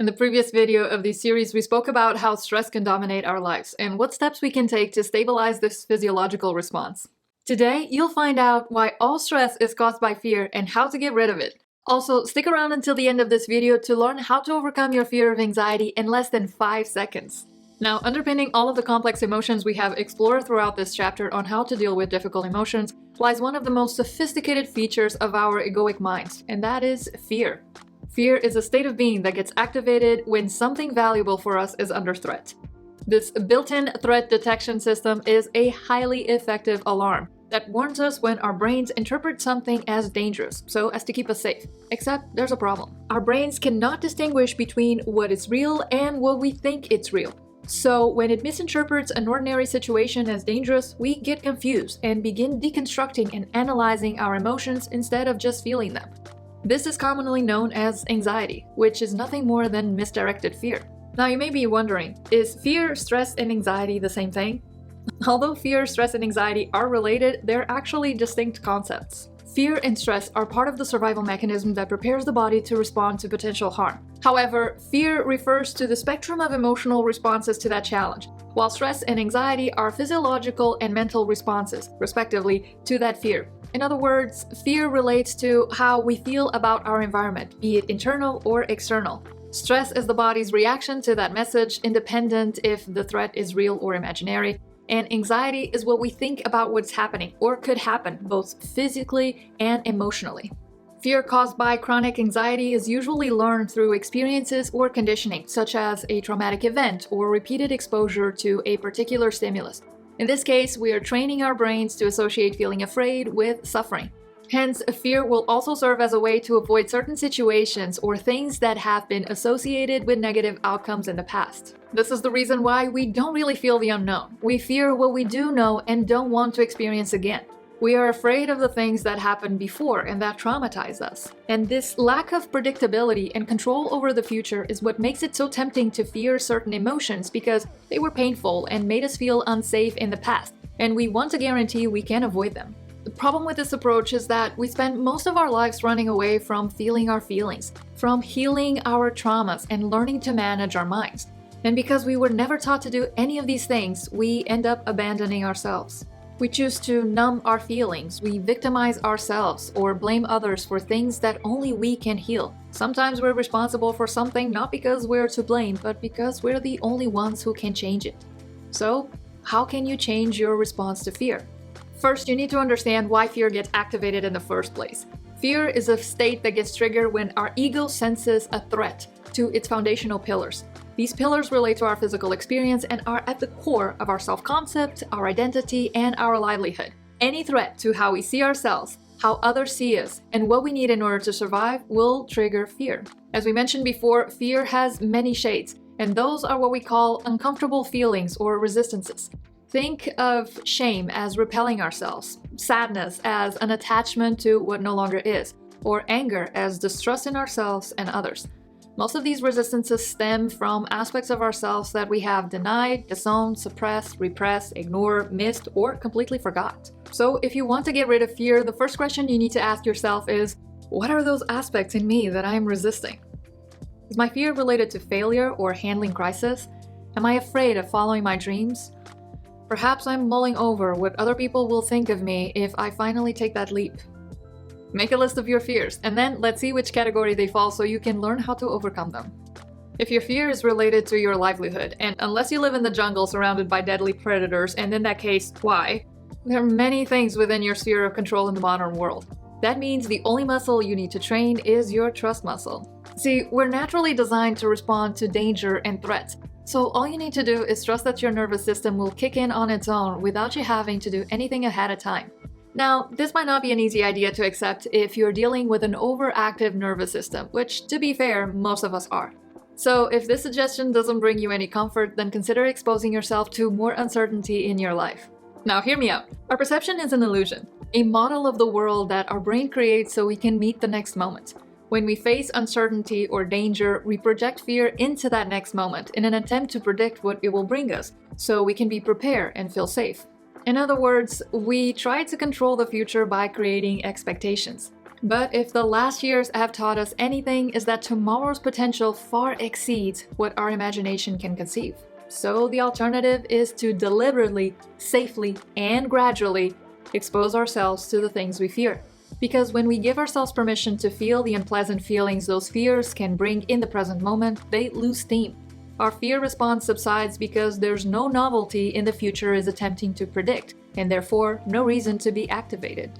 In the previous video of this series, we spoke about how stress can dominate our lives and what steps we can take to stabilize this physiological response. Today, you'll find out why all stress is caused by fear and how to get rid of it. Also, stick around until the end of this video to learn how to overcome your fear of anxiety in less than 5 seconds. Now, underpinning all of the complex emotions we have explored throughout this chapter on how to deal with difficult emotions lies one of the most sophisticated features of our egoic minds, and that is fear. Fear is a state of being that gets activated when something valuable for us is under threat. This built-in threat detection system is a highly effective alarm that warns us when our brains interpret something as dangerous, so as to keep us safe. Except there's a problem. Our brains cannot distinguish between what is real and what we think it's real. So when it misinterprets an ordinary situation as dangerous, we get confused and begin deconstructing and analyzing our emotions instead of just feeling them. This is commonly known as anxiety, which is nothing more than misdirected fear. Now you may be wondering, is fear, stress, and anxiety the same thing? Although fear, stress, and anxiety are related, they're actually distinct concepts. Fear and stress are part of the survival mechanism that prepares the body to respond to potential harm. However, fear refers to the spectrum of emotional responses to that challenge, while stress and anxiety are physiological and mental responses, respectively, to that fear. In other words, fear relates to how we feel about our environment, be it internal or external. Stress is the body's reaction to that message, independent if the threat is real or imaginary. And anxiety is what we think about what's happening or could happen, both physically and emotionally. Fear caused by chronic anxiety is usually learned through experiences or conditioning, such as a traumatic event or repeated exposure to a particular stimulus. In this case, we are training our brains to associate feeling afraid with suffering. Hence, fear will also serve as a way to avoid certain situations or things that have been associated with negative outcomes in the past. This is the reason why we don't really feel the unknown. We fear what we do know and don't want to experience again. We are afraid of the things that happened before and that traumatize us. And this lack of predictability and control over the future is what makes it so tempting to fear certain emotions because they were painful and made us feel unsafe in the past, and we want to guarantee we can avoid them. The problem with this approach is that we spend most of our lives running away from feeling our feelings, from healing our traumas and learning to manage our minds. And because we were never taught to do any of these things, we end up abandoning ourselves. We choose to numb our feelings, we victimize ourselves, or blame others for things that only we can heal. Sometimes we're responsible for something not because we're to blame, but because we're the only ones who can change it. So, how can you change your response to fear? First, you need to understand why fear gets activated in the first place. Fear is a state that gets triggered when our ego senses a threat to its foundational pillars. These pillars relate to our physical experience and are at the core of our self-concept, our identity, and our livelihood. Any threat to how we see ourselves, how others see us, and what we need in order to survive will trigger fear. As we mentioned before, fear has many shades, and those are what we call uncomfortable feelings or resistances. Think of shame as repelling ourselves, sadness as an attachment to what no longer is, or anger as distrust in ourselves and others. Most of these resistances stem from aspects of ourselves that we have denied, disowned, suppressed, repressed, ignored, missed, or completely forgot. So if you want to get rid of fear, the first question you need to ask yourself is, what are those aspects in me that I am resisting? Is my fear related to failure or handling crisis? Am I afraid of following my dreams? Perhaps I'm mulling over what other people will think of me if I finally take that leap. Make a list of your fears, and then let's see which category they fall so you can learn how to overcome them. If your fear is related to your livelihood, and unless you live in the jungle surrounded by deadly predators, and in that case, why? There are many things within your sphere of control in the modern world. That means the only muscle you need to train is your trust muscle. See, we're naturally designed to respond to danger and threats, so all you need to do is trust that your nervous system will kick in on its own without you having to do anything ahead of time. Now, this might not be an easy idea to accept if you're dealing with an overactive nervous system, which, to be fair, most of us are. So if this suggestion doesn't bring you any comfort, then consider exposing yourself to more uncertainty in your life. Now, hear me out. Our perception is an illusion, a model of the world that our brain creates so we can meet the next moment. When we face uncertainty or danger, we project fear into that next moment in an attempt to predict what it will bring us, so we can be prepared and feel safe. In other words, we try to control the future by creating expectations. But if the last years have taught us anything, is that tomorrow's potential far exceeds what our imagination can conceive. So the alternative is to deliberately, safely, and gradually expose ourselves to the things we fear. Because when we give ourselves permission to feel the unpleasant feelings those fears can bring in the present moment, they lose steam. Our fear response subsides because there's no novelty in the future is attempting to predict, and therefore no reason to be activated.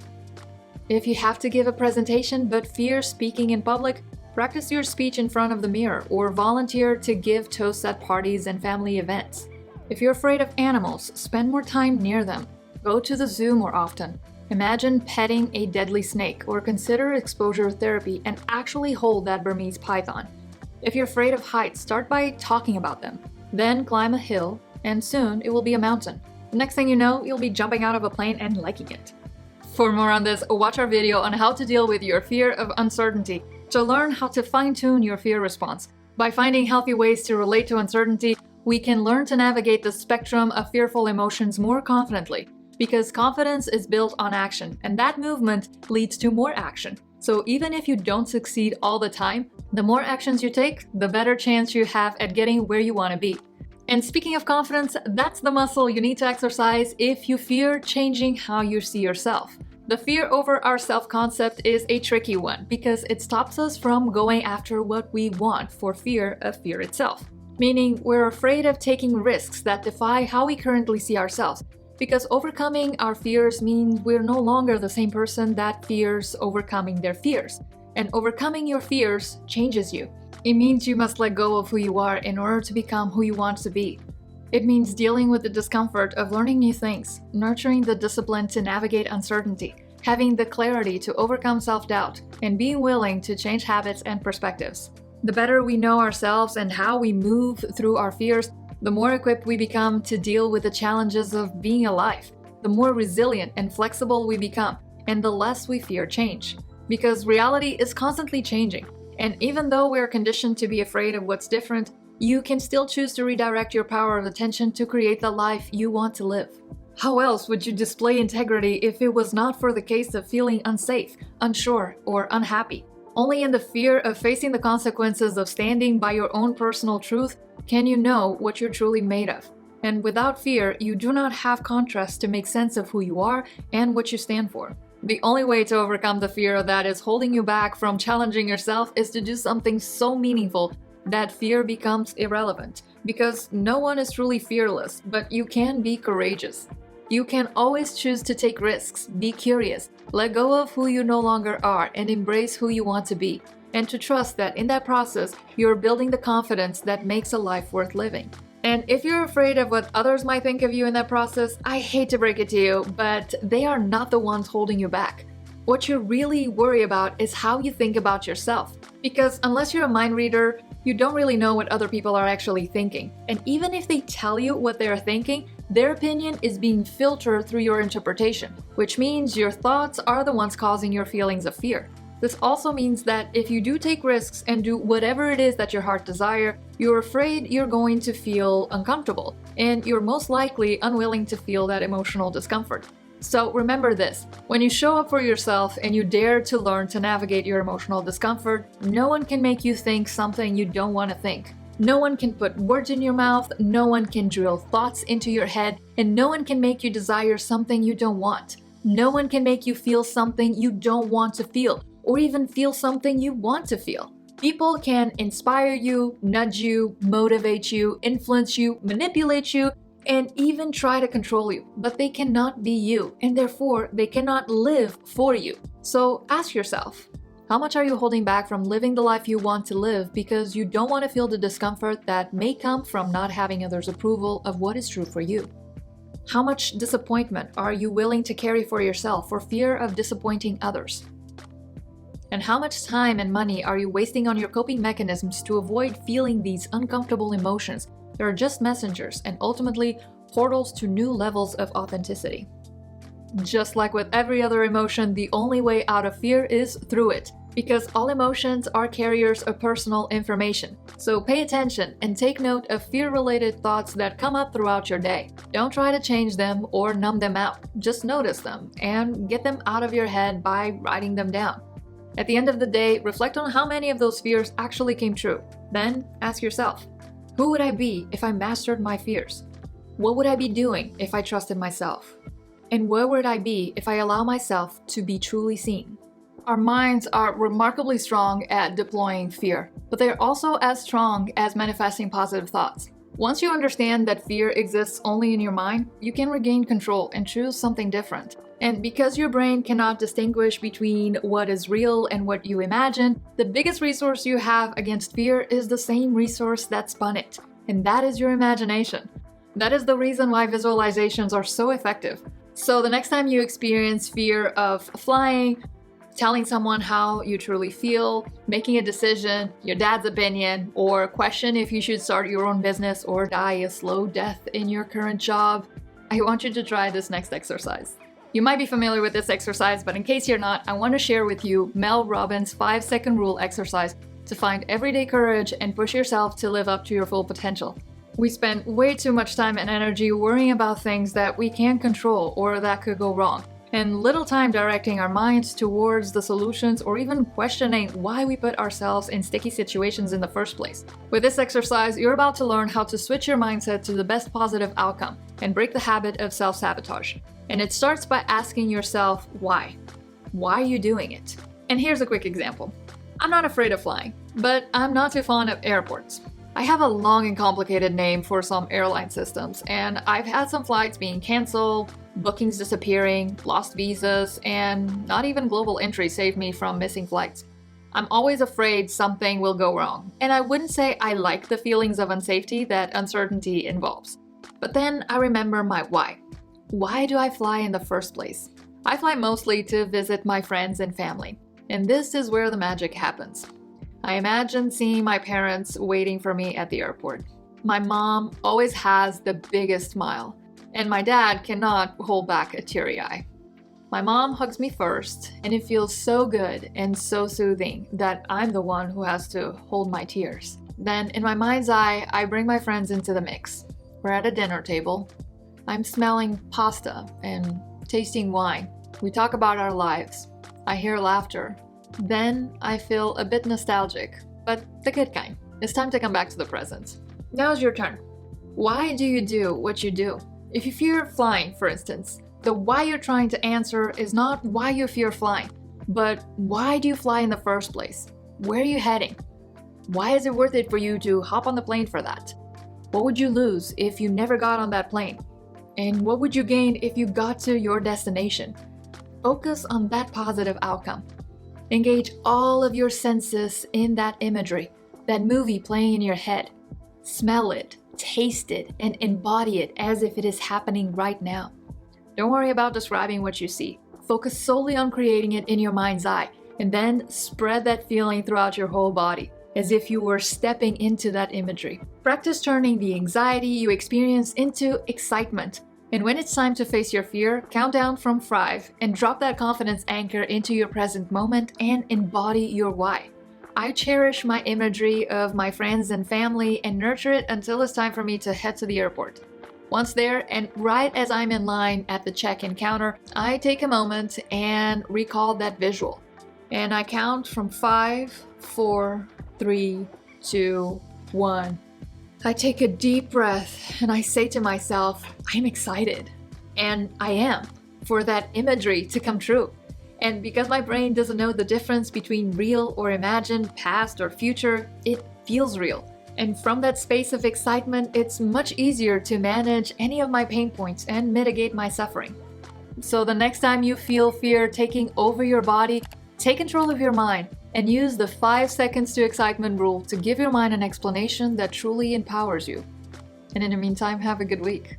If you have to give a presentation but fear speaking in public, practice your speech in front of the mirror or volunteer to give toasts at parties and family events. If you're afraid of animals, spend more time near them. Go to the zoo more often. Imagine petting a deadly snake or consider exposure therapy and actually hold that Burmese python. If you're afraid of heights, start by talking about them. Then climb a hill, and soon it will be a mountain. The next thing you know, you'll be jumping out of a plane and liking it. For more on this, watch our video on how to deal with your fear of uncertainty to learn how to fine-tune your fear response. By finding healthy ways to relate to uncertainty, we can learn to navigate the spectrum of fearful emotions more confidently. Because confidence is built on action, and that movement leads to more action. So even if you don't succeed all the time, the more actions you take, the better chance you have at getting where you want to be. And speaking of confidence, that's the muscle you need to exercise if you fear changing how you see yourself. The fear over our self-concept is a tricky one because it stops us from going after what we want for fear of fear itself. Meaning, we're afraid of taking risks that defy how we currently see ourselves. Because overcoming our fears means we're no longer the same person that fears overcoming their fears. And overcoming your fears changes you. It means you must let go of who you are in order to become who you want to be. It means dealing with the discomfort of learning new things, nurturing the discipline to navigate uncertainty, having the clarity to overcome self-doubt, and being willing to change habits and perspectives. The better we know ourselves and how we move through our fears, the more equipped we become to deal with the challenges of being alive, the more resilient and flexible we become, and the less we fear change. Because reality is constantly changing, and even though we're conditioned to be afraid of what's different, you can still choose to redirect your power of attention to create the life you want to live. How else would you display integrity if it was not for the case of feeling unsafe, unsure, or unhappy? Only in the fear of facing the consequences of standing by your own personal truth can you know what you're truly made of. And without fear, you do not have contrast to make sense of who you are and what you stand for. The only way to overcome the fear that is holding you back from challenging yourself is to do something so meaningful that fear becomes irrelevant. Because no one is truly fearless, but you can be courageous. You can always choose to take risks, be curious, let go of who you no longer are, and embrace who you want to be. And to trust that in that process, you're building the confidence that makes a life worth living. And if you're afraid of what others might think of you in that process, I hate to break it to you, but they are not the ones holding you back. What you really worry about is how you think about yourself. Because unless you're a mind reader, you don't really know what other people are actually thinking. And even if they tell you what they're thinking, their opinion is being filtered through your interpretation, which means your thoughts are the ones causing your feelings of fear. This also means that if you do take risks and do whatever it is that your heart desires, you're afraid you're going to feel uncomfortable, and you're most likely unwilling to feel that emotional discomfort. So remember this, when you show up for yourself and you dare to learn to navigate your emotional discomfort, no one can make you think something you don't want to think. No one can put words in your mouth, no one can drill thoughts into your head, and no one can make you desire something you don't want. No one can make you feel something you don't want to feel, or even feel something you want to feel. People can inspire you, nudge you, motivate you, influence you, manipulate you, and even try to control you, but they cannot be you, and therefore they cannot live for you. So ask yourself, how much are you holding back from living the life you want to live because you don't want to feel the discomfort that may come from not having others' approval of what is true for you? How much disappointment are you willing to carry for yourself for fear of disappointing others? And how much time and money are you wasting on your coping mechanisms to avoid feeling these uncomfortable emotions that are just messengers and ultimately portals to new levels of authenticity? Just like with every other emotion, the only way out of fear is through it, because all emotions are carriers of personal information. So pay attention and take note of fear-related thoughts that come up throughout your day. Don't try to change them or numb them out. Just notice them and get them out of your head by writing them down. At the end of the day, reflect on how many of those fears actually came true. Then ask yourself, who would I be if I mastered my fears? What would I be doing if I trusted myself? And where would I be if I allow myself to be truly seen? Our minds are remarkably strong at deploying fear, but they're also as strong as manifesting positive thoughts. Once you understand that fear exists only in your mind, you can regain control and choose something different. And because your brain cannot distinguish between what is real and what you imagine, the biggest resource you have against fear is the same resource that spun it, and that is your imagination. That is the reason why visualizations are so effective. So the next time you experience fear of flying, telling someone how you truly feel, making a decision, your dad's opinion, or question if you should start your own business or die a slow death in your current job, I want you to try this next exercise. You might be familiar with this exercise, but in case you're not, I want to share with you Mel Robbins' 5-second rule exercise to find everyday courage and push yourself to live up to your full potential. We spend way too much time and energy worrying about things that we can't control or that could go wrong, and little time directing our minds towards the solutions or even questioning why we put ourselves in sticky situations in the first place. With this exercise, you're about to learn how to switch your mindset to the best positive outcome and break the habit of self-sabotage. And it starts by asking yourself why. Why are you doing it? And here's a quick example. I'm not afraid of flying, but I'm not too fond of airports. I have a long and complicated name for some airline systems, and I've had some flights being canceled, bookings disappearing, lost visas, and not even global entry saved me from missing flights. I'm always afraid something will go wrong, and I wouldn't say I like the feelings of unsafety that uncertainty involves. But then I remember my why. Why do I fly in the first place? I fly mostly to visit my friends and family, and this is where the magic happens. I imagine seeing my parents waiting for me at the airport. My mom always has the biggest smile, and my dad cannot hold back a teary eye. My mom hugs me first, and it feels so good and so soothing that I'm the one who has to hold my tears. Then, in my mind's eye, I bring my friends into the mix. We're at a dinner table. I'm smelling pasta and tasting wine. We talk about our lives. I hear laughter. Then I feel a bit nostalgic, but the good kind. It's time to come back to the present. Now's your turn. Why do you do what you do? If you fear flying, for instance, the why you're trying to answer is not why you fear flying, but why do you fly in the first place? Where are you heading? Why is it worth it for you to hop on the plane for that? What would you lose if you never got on that plane? And what would you gain if you got to your destination? Focus on that positive outcome. Engage all of your senses in that imagery, that movie playing in your head. Smell it, taste it, and embody it as if it is happening right now. Don't worry about describing what you see. Focus solely on creating it in your mind's eye, and then spread that feeling throughout your whole body, as if you were stepping into that imagery. Practice turning the anxiety you experience into excitement. And when it's time to face your fear, count down from 5 and drop that confidence anchor into your present moment and embody your why. I cherish my imagery of my friends and family and nurture it until it's time for me to head to the airport. Once there, and right as I'm in line at the check-in counter, I take a moment and recall that visual. And I count from 5, 4, 3, 2, 1. I take a deep breath and I say to myself, I'm excited. And I am, for that imagery to come true. And because my brain doesn't know the difference between real or imagined, past or future, it feels real. And from that space of excitement, it's much easier to manage any of my pain points and mitigate my suffering. So the next time you feel fear taking over your body, take control of your mind and use the 5 seconds to excitement rule to give your mind an explanation that truly empowers you. And in the meantime, have a good week.